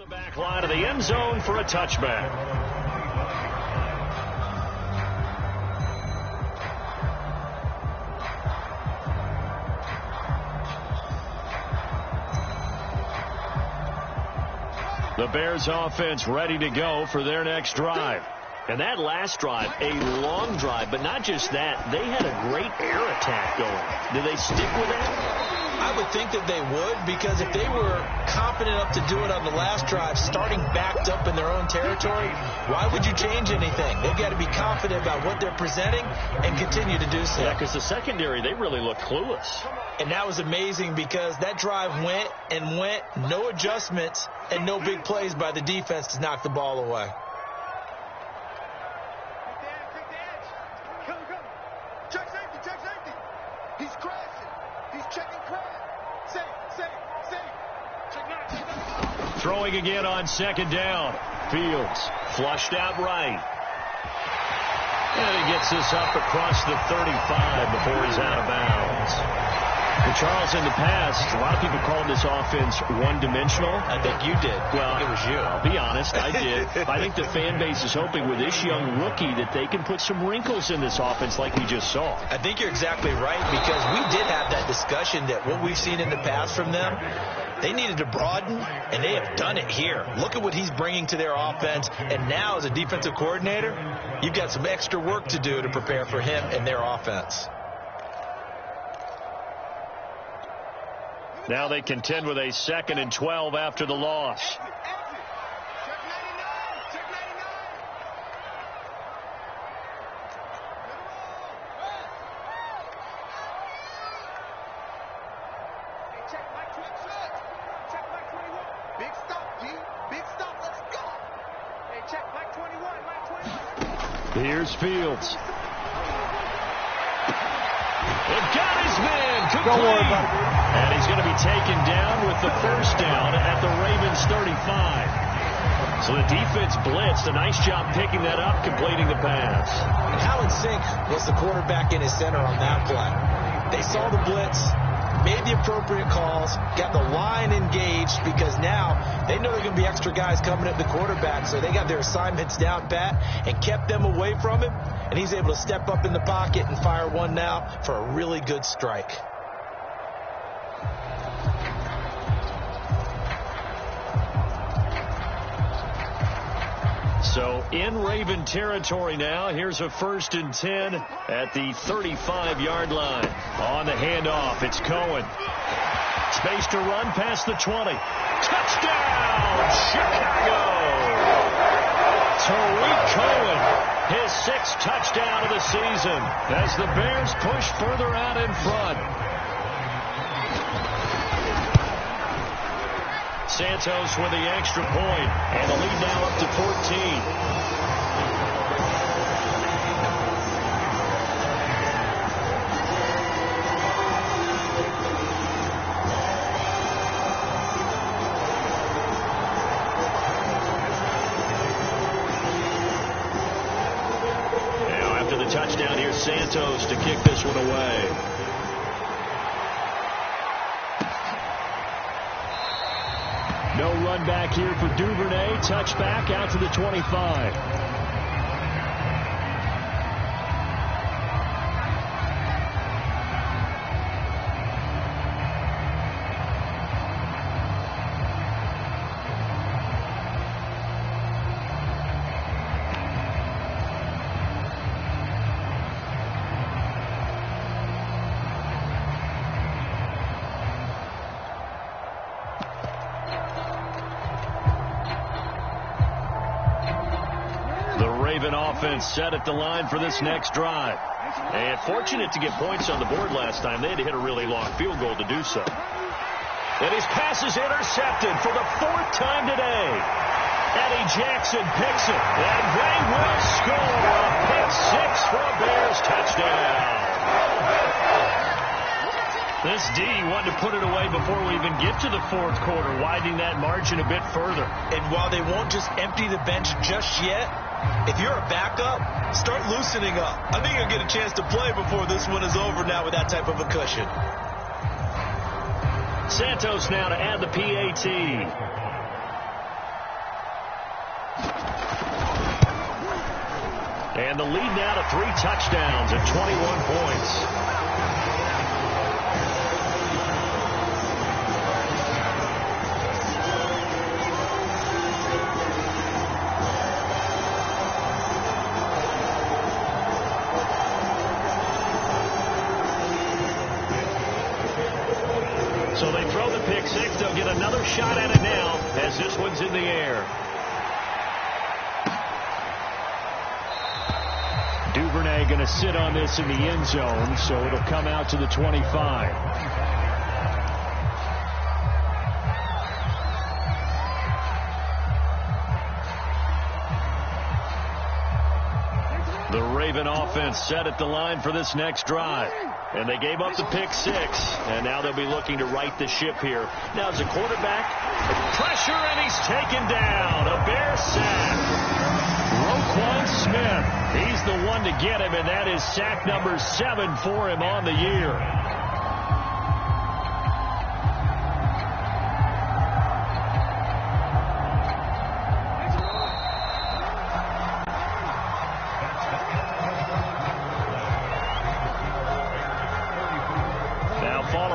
The back line of the end zone for a touchback. The Bears offense ready to go for their next drive. And that last drive, a long drive, but not just that. They had a great air attack going. Do they stick with that? I would think that they would, because if they were confident enough to do it on the last drive, starting backed up in their own territory, why would you change anything? They've got to be confident about what they're presenting and continue to do so. Yeah, because the secondary, they really look clueless. And that was amazing because that drive went and went, no adjustments and no big plays by the defense to knock the ball away. Throwing again on second down. Fields flushed out right. And he gets this up across the 35 before he's out of bounds. And Charles, in the past, a lot of people called this offense one-dimensional. I think you did. Well, it was you. I'll be honest, I did. I think the fan base is hoping with this young rookie that they can put some wrinkles in this offense like we just saw. I think you're exactly right, because we did have that discussion that what we've seen in the past from them, they needed to broaden, and they have done it here. Look at what he's bringing to their offense, and now as a defensive coordinator, you've got some extra work to do to prepare for him and their offense. Now they contend with a 2nd and 12 after the loss. Here's Fields. It got his man. Don't worry about it. And he's going to be taken down with the first down at the Ravens 35. So the defense blitzed. A nice job picking that up, completing the pass. And Alan Sink was the quarterback in his center on that play. They saw the blitz, made the appropriate calls, got the line engaged, because now they know there are going to be extra guys coming at the quarterback, so they got their assignments down pat and kept them away from him, and he's able to step up in the pocket and fire one now for a really good strike. So in Raven territory now. Here's a 1st and 10 at the 35-yard line. On the handoff, it's Cohen. Space to run past the 20. Touchdown, Chicago! Tariq Cohen, his 6th touchdown of the season as the Bears push further out in front. Santos with the extra point, and the lead now up to 14. Now after the touchdown, here's Santos to kick this one away. No run back here for Duvernay. Touchback out to the 25. Offense set at the line for this next drive. And fortunate to get points on the board last time. They had to hit a really long field goal to do so. And his pass is intercepted for the 4th time today. Eddie Jackson picks it. And they will score a pick 6 for a Bears touchdown. This D wanted to put it away before we even get to the 4th quarter, widening that margin a bit further. And while they won't just empty the bench just yet, if you're a backup, start loosening up. I think you'll get a chance to play before this one is over now with that type of a cushion. Santos now to add the PAT. And the lead now to 3 touchdowns at 21 points. So they throw the pick six. They'll get another shot at it now as this one's in the air. Duvernay going to sit on this in the end zone, so it'll come out to the 25. The Raven offense set at the line for this next drive. And they gave up the pick six, and now they'll be looking to right the ship here. Now as a quarterback, pressure, and he's taken down. A Bear sack. Roquan Smith, he's the one to get him, and that is sack number 7 for him on the year.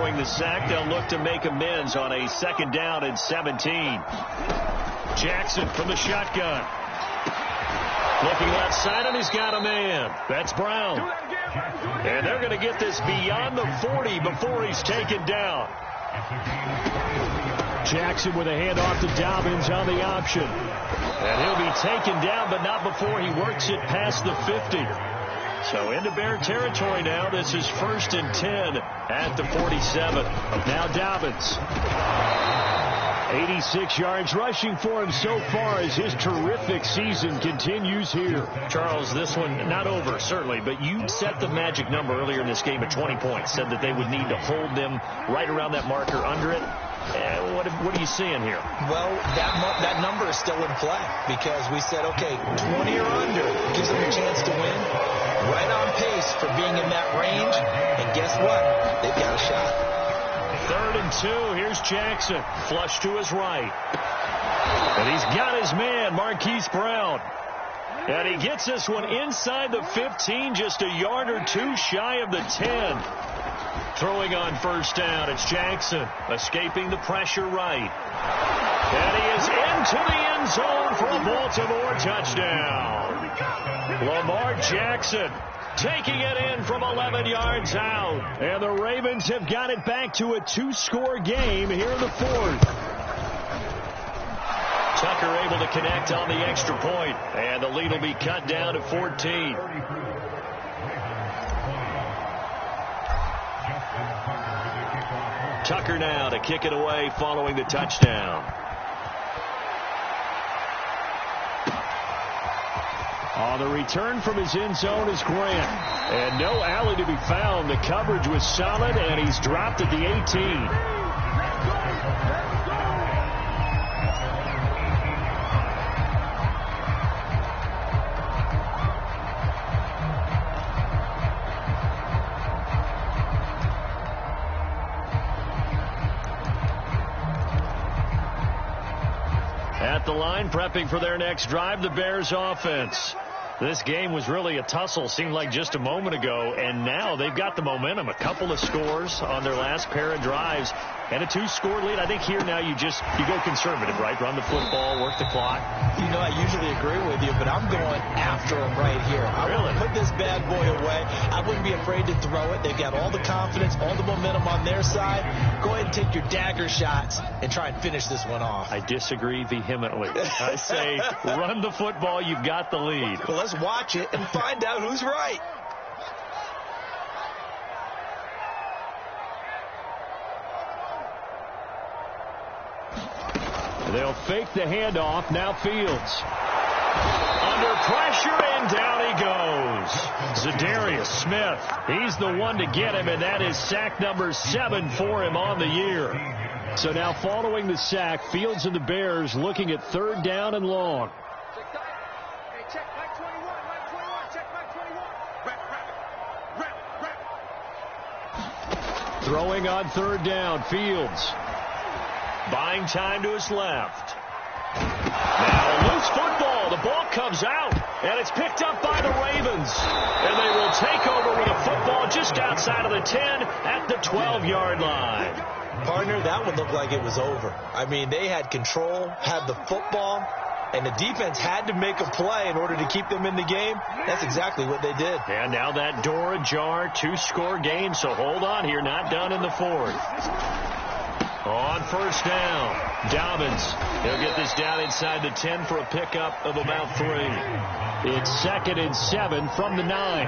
The sack, they'll look to make amends on a 2nd down and 17. Jackson from the shotgun. Looking left side, and he's got a man. That's Brown. And they're going to get this beyond the 40 before he's taken down. Jackson with a handoff to Dobbins on the option. And he'll be taken down, but not before he works it past the 50. So into Bear territory now. This is 1st and 10 at the 47. Now Dobbins. 86 yards rushing for him so far as his terrific season continues here. Charles, this one not over, certainly, but you set the magic number earlier in this game at 20 points. Said that they would need to hold them right around that marker under it. What are you seeing here? Well, that number is still in play because we said, okay, 20 or under gives them a chance to win. Right on pace for being in that range. And guess what? They've got a shot. 3rd and 2. Here's Jackson. Flush to his right. And he's got his man, Marquise Brown. And he gets this one inside the 15, just a yard or two shy of the 10. Throwing on 1st down, it's Jackson, escaping the pressure right. And he is into the end zone for a Baltimore touchdown. Lamar Jackson taking it in from 11 yards out. And the Ravens have got it back to a 2-score game here in the 4th. Tucker able to connect on the extra point, and the lead will be cut down to 14. Tucker now to kick it away following the touchdown. On the return from his end zone is Grant. And no alley to be found. The coverage was solid, and he's dropped at the 18. At the line, prepping for their next drive, the Bears offense. This game was really a tussle, seemed like just a moment ago, and now they've got the momentum. A couple of scores on their last pair of drives, and a 2-score lead. I think here now you go conservative, right? Run the football, work the clock. You know, I usually agree with you, but I'm going after them right here. I want to put this bad boy away. I wouldn't be afraid to throw it. They've got all the confidence, all the momentum on their side. Go ahead and take your dagger shots and try and finish this one off. I disagree vehemently. I say run the football. You've got the lead. Well, let's watch it and find out who's right. They'll fake the handoff. Now Fields. Under pressure, and down he goes. Za'Darius Smith. He's the one to get him, and that is sack number 7 for him on the year. So now following the sack, Fields and the Bears looking at 3rd down and long. Throwing on 3rd down, Fields. Buying time to his left. Now loose football. The ball comes out, and it's picked up by the Ravens. the 10 at the 12-yard line. Partner, that one looked like it was over. I mean, they had control, had the football, and the defense had to make a play in order to keep them in the game. That's exactly what they did. And now that door ajar, 2-score game, so hold on here, not done in the fourth. On first down, Dobbins. He'll get this down inside the 10 for a pickup of about 3. It's 2nd and 7 from the 9.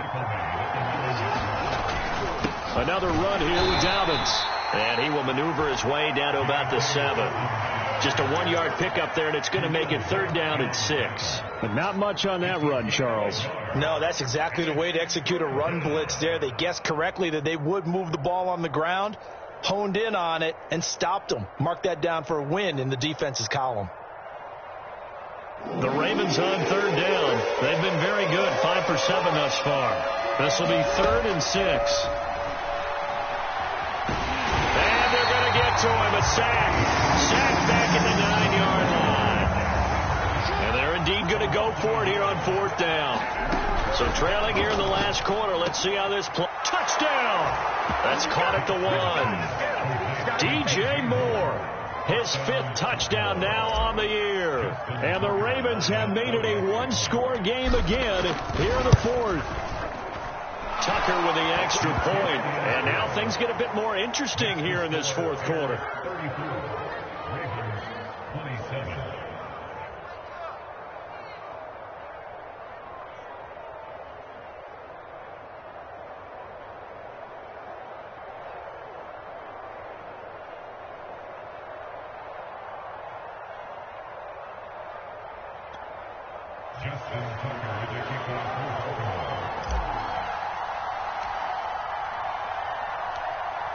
Another run here with Dobbins. And he will maneuver his way down to about the 7. Just a 1-yard pickup there, and it's going to make it 3rd down and 6. But not much on that run, Charles. No, that's exactly the way to execute a run blitz there. They guessed correctly that they would move the ball on the ground, honed in on it, and stopped them. Mark that down for a win in the defense's column. The Ravens on 3rd down. They've been very good, 5 for 7 thus far. This will be 3rd and 6. To him, a sack back at the 9-yard line. And they're indeed going to go for it here on 4th down. So trailing here in the last quarter. Let's see how this plays. Touchdown! That's caught at the 1. DJ Moore, his 5th touchdown now on the year. And the Ravens have made it a 1-score game again here in the 4th. Tucker with the extra point. And now things get a bit more interesting here in this 4th quarter.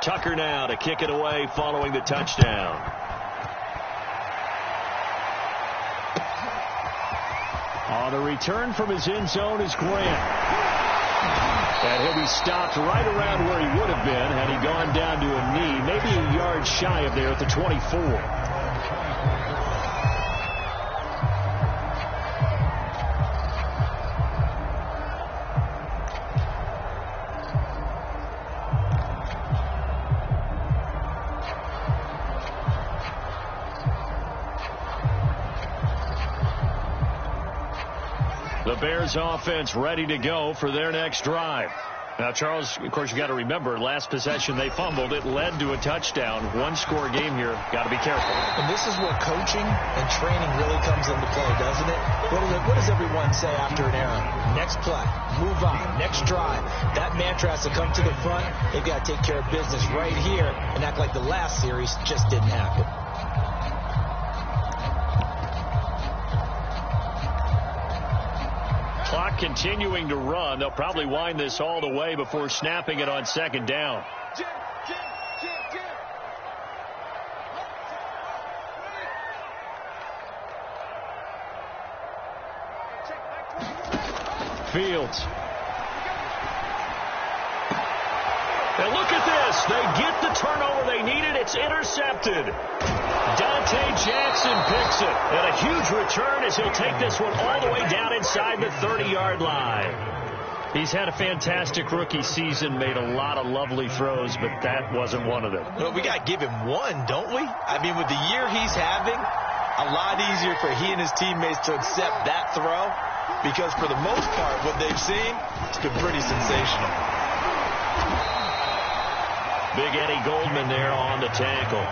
Tucker now to kick it away following the touchdown. On the return from his end zone is Grant. And he'll be stopped right around where he would have been had he gone down to a knee, maybe a yard shy of there at the 24. The Bears offense ready to go for their next drive. Now, Charles, of course, you got to remember, last possession they fumbled. It led to a touchdown. 1-score game here. Got to be careful. And this is where coaching and training really comes into play, doesn't it? What does everyone say after an error? Next play, move on, next drive. That mantra has to come to the front. They've got to take care of business right here and act like the last series just didn't happen. Clock continuing to run. They'll probably wind this all the way before snapping it on 2nd down. Fields. And look at this. They get the turnover they needed. It's intercepted. Dante Jackson picks it. And a huge return as he'll take this one all the way down inside the 30-yard line. He's had a fantastic rookie season, made a lot of lovely throws, but that wasn't one of them. Well, we got to give him one, don't we? I mean, with the year he's having, a lot easier for he and his teammates to accept that throw because for the most part, what they've seen, it's been pretty sensational. Big Eddie Goldman there on the tackle.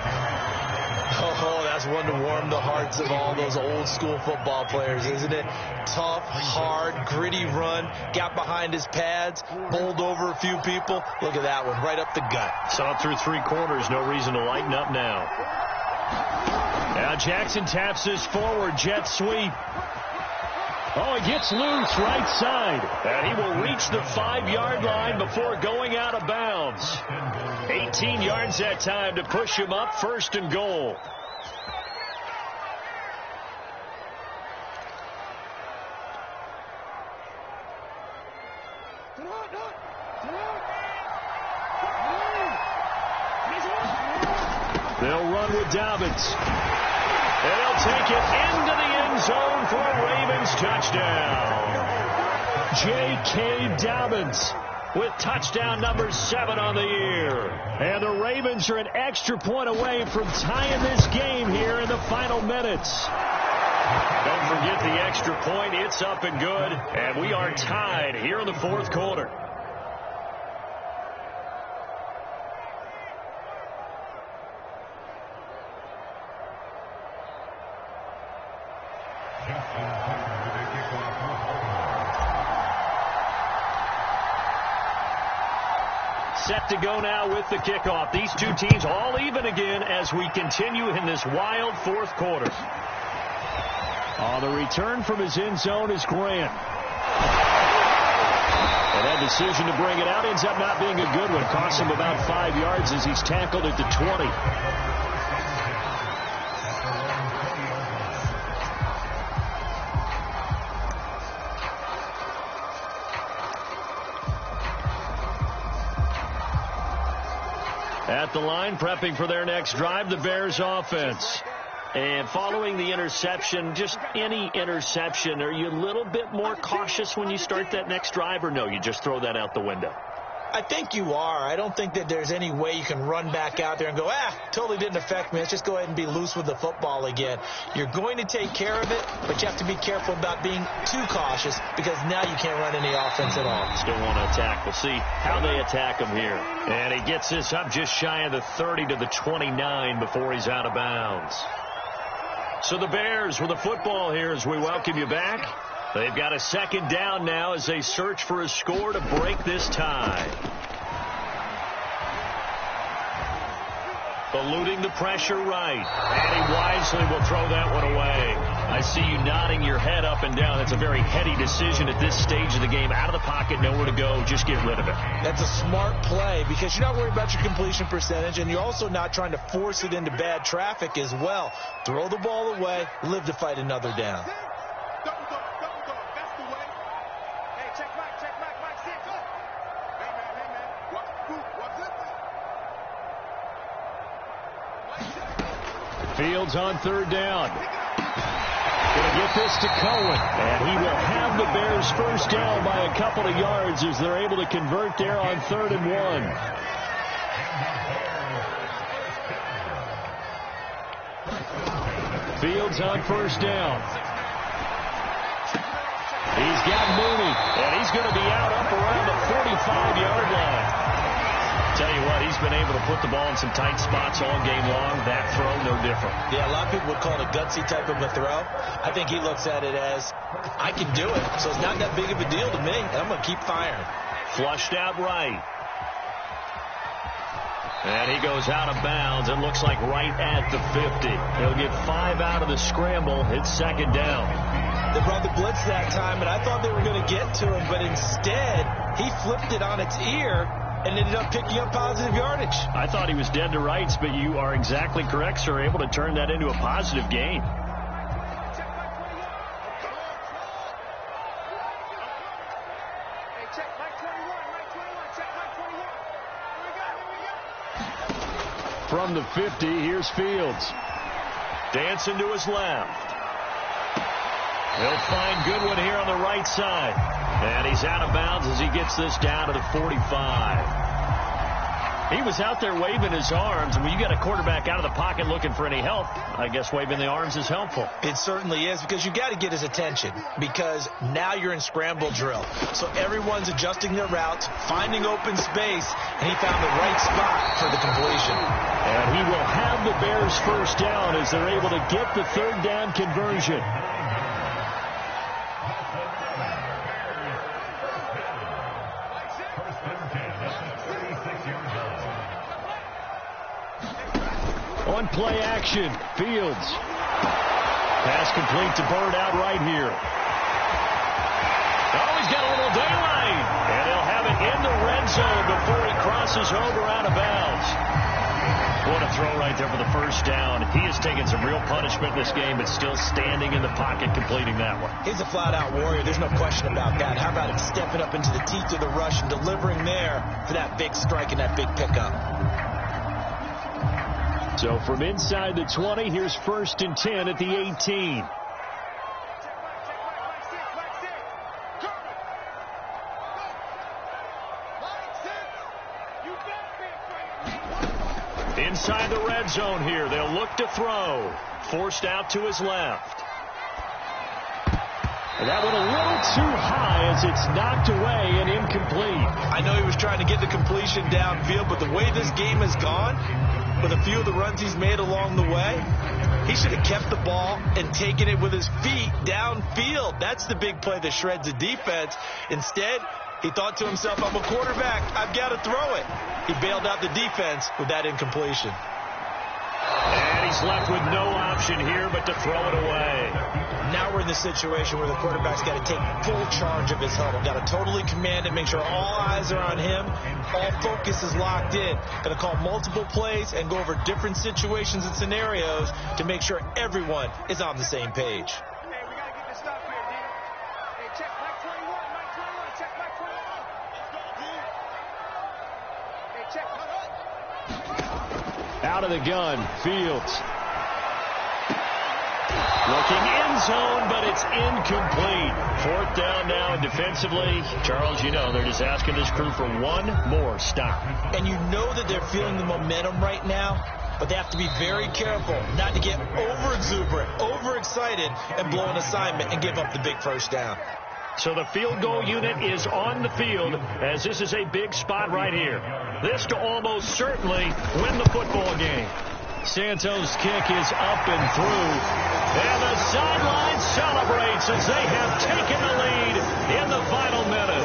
Oh, that's one to warm the hearts of all those old school football players, isn't it? Tough, hard, gritty run, got behind his pads, bowled over a few people. Look at that one, right up the gut. Saw it through 3 quarters, no reason to lighten up now. Now Jackson taps this forward, jet sweep. Oh, he gets loose right side. And he will reach the 5-yard line before going out of bounds. 18 yards that time to push him up, 1st and goal. They'll run with Dobbins. And they'll take it into the end zone for a Ravens touchdown. J.K. Dobbins with touchdown number 7 on the year. And the Ravens are an extra point away from tying this game here in the final minutes. Don't forget the extra point. It's up and good. And we are tied here in the fourth quarter. Set to go now with the kickoff. These two teams all even again as we continue in this wild fourth quarter. On the return from his end zone is Grant. And that decision to bring it out ends up not being a good one. Costs him about 5 yards as he's tackled at the 20. At the line, prepping for their next drive, the Bears offense. And following the interception, just any interception, are you a little bit more cautious when you start that next drive, or no, you just throw that out the window? I think you are. I don't think that there's any way you can run back out there and go, totally didn't affect me. Let's just go ahead and be loose with the football again. You're going to take care of it, but you have to be careful about being too cautious because now you can't run any offense at all. Still want to attack. We'll see how they attack him here. And he gets this up just shy of the 30 to the 29 before he's out of bounds. So the Bears with the football here as we welcome you back. They've got a second down now as they search for a score to break this tie. Eluding the pressure right. And he wisely will throw that one away. I see you nodding your head up and down. That's a very heady decision at this stage of the game. Out of the pocket, nowhere to go. Just get rid of it. That's a smart play because you're not worried about your completion percentage, and you're also not trying to force it into bad traffic as well. Throw the ball away, live to fight another down. Fields on third down. Going to get this to Cohen. And he will have the Bears first down by a couple of yards as they're able to convert there on 3rd and 1. Fields on first down. He's got Mooney. And he's going to be out up around the 45-yard line. Tell you what, he's been able to put the ball in some tight spots all game long. That throw, no different. Yeah, a lot of people would call it a gutsy type of a throw. I think he looks at it as, I can do it, so it's not that big of a deal to me. I'm going to keep firing. Flushed out right. And he goes out of bounds. It looks like right at the 50. He'll get 5 out of the scramble. It's second down. They brought the blitz that time, and I thought they were going to get to him, but instead, he flipped it on its ear and ended up picking up positive yardage. I thought he was dead to rights, but you are exactly correct, sir. Able to turn that into a positive gain. From the 50, here's Fields. Dancing to his left. He'll find Goodwin here on the right side. And he's out of bounds as he gets this down to the 45. He was out there waving his arms. And when you got a quarterback out of the pocket looking for any help, I guess waving the arms is helpful. It certainly is, because you got to get his attention, because now you're in scramble drill. So everyone's adjusting their routes, finding open space, and he found the right spot for the completion. And he will have the Bears first down as they're able to get the 3rd down conversion. On play action, Fields. Pass complete to Bird out right here. Oh, he's got a little daylight. And he'll have it in the red zone before he crosses over out of bounds. What a throw right there for the first down. He has taken some real punishment in this game, but still standing in the pocket completing that one. He's a flat-out warrior. There's no question about that. How about him stepping up into the teeth of the rush and delivering there for that big strike and that big pickup? So from inside the 20, here's 1st and 10 at the 18. inside the red zone here. They'll look to throw. Forced out to his left. And that one a little too high as it's knocked away and incomplete. I know he was trying to get the completion downfield, but the way this game has gone, with a few of the runs he's made along the way, he should have kept the ball and taken it with his feet downfield. That's the big play that shreds the defense. Instead, he thought to himself, I'm a quarterback, I've got to throw it. He bailed out the defense with that incompletion. And he's left with no option here but to throw it away. Now we're in the situation where the quarterback's got to take full charge of his huddle. Got to totally command it, make sure all eyes are on him. All focus is locked in. Got to call multiple plays and go over different situations and scenarios to make sure everyone is on the same page. Hey, we got to get this stuff here, D. Hey, check Mike 21, Mike 21, check Mike 21. Hey, check. Out of the gun, Fields. Looking end zone, but it's incomplete. Fourth down now defensively. Charles, you know, they're just asking this crew for one more stop. And you know that they're feeling the momentum right now, but they have to be very careful not to get over-exuberant, overexcited, and blow an assignment and give up the big first down. So the field goal unit is on the field as this is a big spot right here. This to almost certainly win the football game. Santos' kick is up and through. And the sideline celebrates as they have taken the lead in the final minute.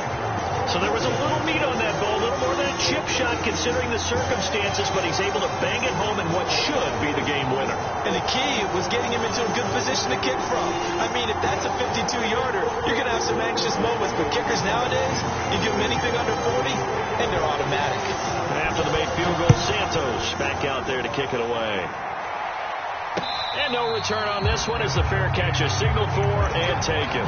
So there was a little meat on that ball, a little more than a chip shot considering the circumstances, but he's able to bang it home in what should be the game winner. And the key was getting him into a good position to kick from. I mean, if that's a 52-yarder, you're going to have some anxious moments, but kickers nowadays, you give them anything under 40, and they're automatic. After the made field goal, Santos back out there to kick it away. And no return on this one as the fair catch is signaled for and taken.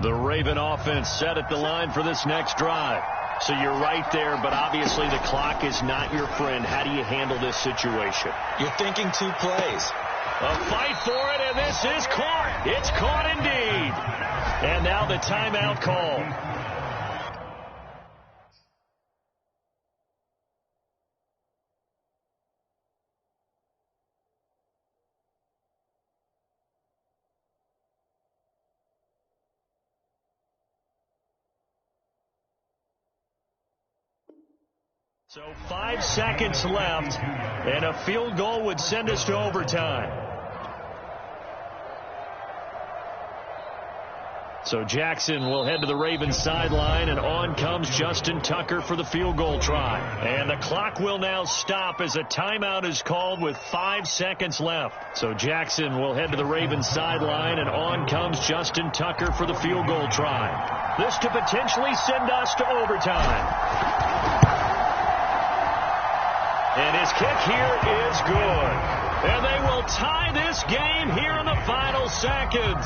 The Raven offense set at the line for this next drive. So you're right there, but obviously the clock is not your friend. How do you handle this situation? You're thinking 2 plays. A fight for it, and this is caught. It's caught indeed. And now the timeout call. So 5 seconds left, and a field goal would send us to overtime. So Jackson will head to the Ravens sideline, and on comes Justin Tucker for the field goal try. And the clock will now stop as a timeout is called with 5 seconds left. So Jackson will head to the Ravens sideline, and on comes Justin Tucker for the field goal try. This to potentially send us to overtime. And his kick here is good. And they will tie this game here in the final seconds.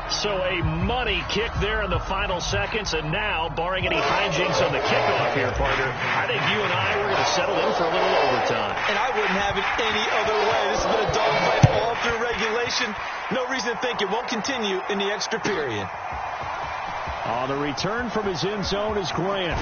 So a money kick there in the final seconds. And now, barring any hijinks on the kickoff here, partner, I think you and I were going to settle in for a little overtime. And I wouldn't have it any other way. This has been a dogfight all through regulation. No reason to think it won't continue in the extra period. The return from his end zone is Grant.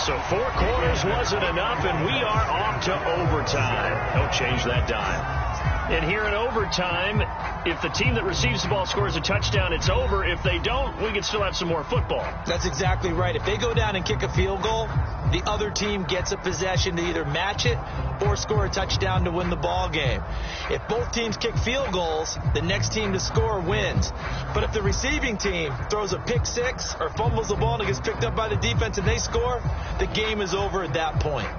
So 4 quarters wasn't enough, and we are off to overtime. Don't change that dime. And here in overtime, if the team that receives the ball scores a touchdown, it's over. If they don't, we can still have some more football. That's exactly right. If they go down and kick a field goal, the other team gets a possession to either match it or score a touchdown to win the ball game. If both teams kick field goals, the next team to score wins. But if the receiving team throws a pick six or fumbles the ball and it gets picked up by the defense and they score, the game is over at that point.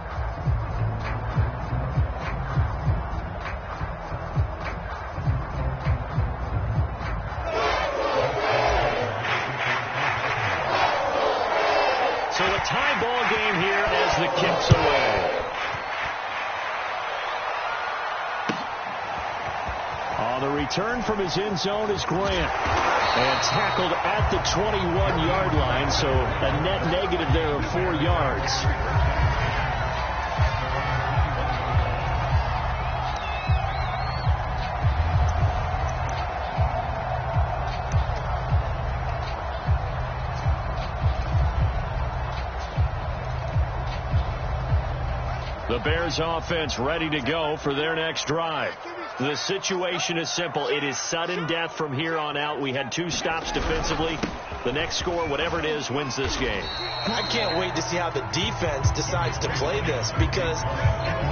So a tie ball game here as the kick's away. The return from his end zone is Grant. And tackled at the 21-yard line, so a net negative there of 4 yards. The Bears offense ready to go for their next drive. The situation is simple. It is sudden death from here on out. We had 2 stops defensively. The next score, whatever it is, wins this game. I can't wait to see how the defense decides to play this, because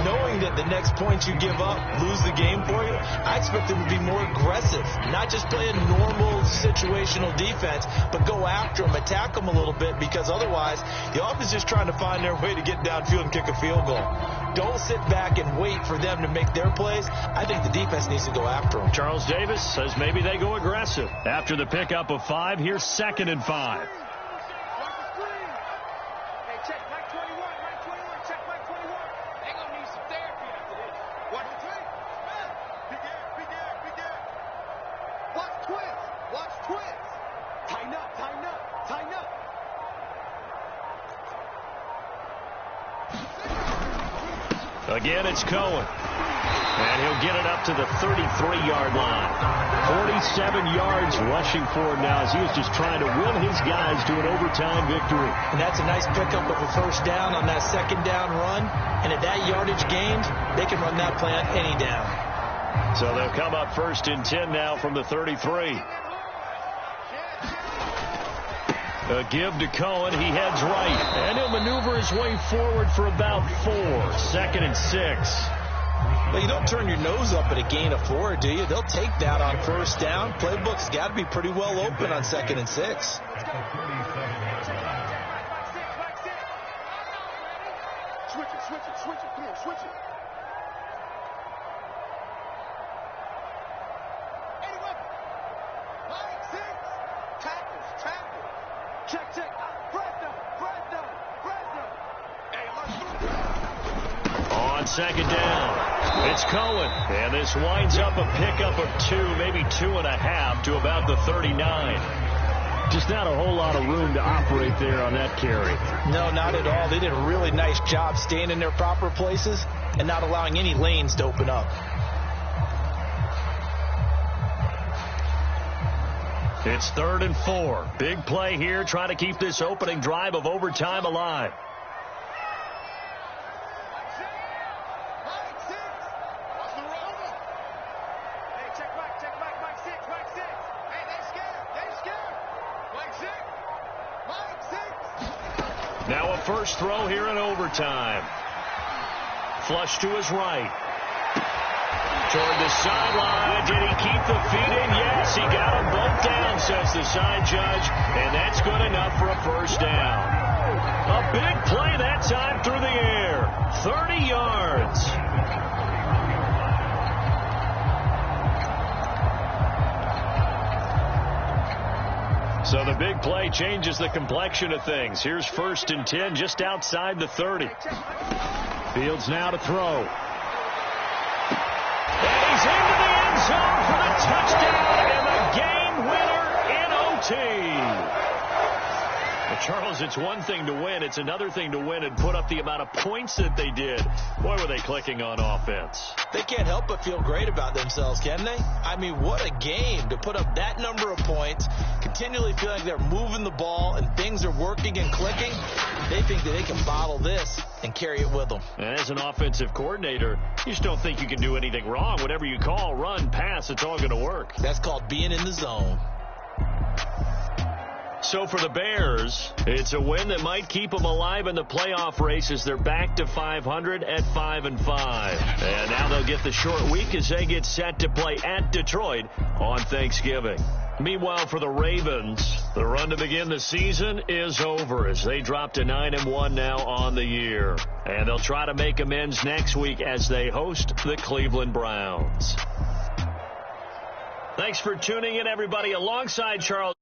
knowing that the next point you give up lose the game for you, I expect them to be more aggressive, not just play a normal situational defense, but go after them, attack them a little bit, because otherwise the offense is trying to find their way to get downfield and kick a field goal. Don't sit back and wait for them to make their plays. I think the defense needs to go after them. Charles Davis says maybe they go aggressive. After the pickup of 5, here's 2nd and 5. Again, it's Cohen. And he'll get it up to the 33-yard line. 47 yards rushing for him now as he was just trying to will his guys to an overtime victory. And that's a nice pickup of a first down on that second down run. And at that yardage gained, they can run that play on any down. So they'll come up 1st and 10 now from the 33. A give to Cohen. He heads right. And he'll maneuver his way forward for about 4. 2nd and 6. Well, you don't turn your nose up at a gain of 4, do you? They'll take that on first down. Playbook's got to be pretty well open on 2nd and 6. Switch it. Come on, switch it. On 2nd down, it's Cohen. And this winds up a pickup of 2, maybe 2.5 to about the 39. Just not a whole lot of room to operate there on that carry. No, not at all. They did a really nice job staying in their proper places and not allowing any lanes to open up. It's 3rd and 4. Big play here, trying to keep this opening drive of overtime alive. Now a first throw here in overtime. Flush to his right. Toward the sideline. Did he keep the feet in? Yes, he got them both down, says the side judge. And that's good enough for a first down. A big play that time through the air. 30 yards. So the big play changes the complexion of things. Here's 1st and 10 just outside the 30. Fields now to throw. And he's into the end zone for the touchdown and the game winner in OT. Well, Charles, it's one thing to win. It's another thing to win and put up the amount of points that they did. Boy, were they clicking on offense. They can't help but feel great about themselves, can they? I mean, what a game to put up that number of points, continually feel like they're moving the ball and things are working and clicking. They think that they can bottle this and carry it with them. And as an offensive coordinator, you just don't think you can do anything wrong. Whatever you call, run, pass, it's all going to work. That's called being in the zone. So for the Bears, it's a win that might keep them alive in the playoff race as they're back to 500 at 5-5. And now they'll get the short week as they get set to play at Detroit on Thanksgiving. Meanwhile, for the Ravens, the run to begin the season is over as they drop to 9-1 now on the year. And they'll try to make amends next week as they host the Cleveland Browns. Thanks for tuning in, everybody. Alongside Charles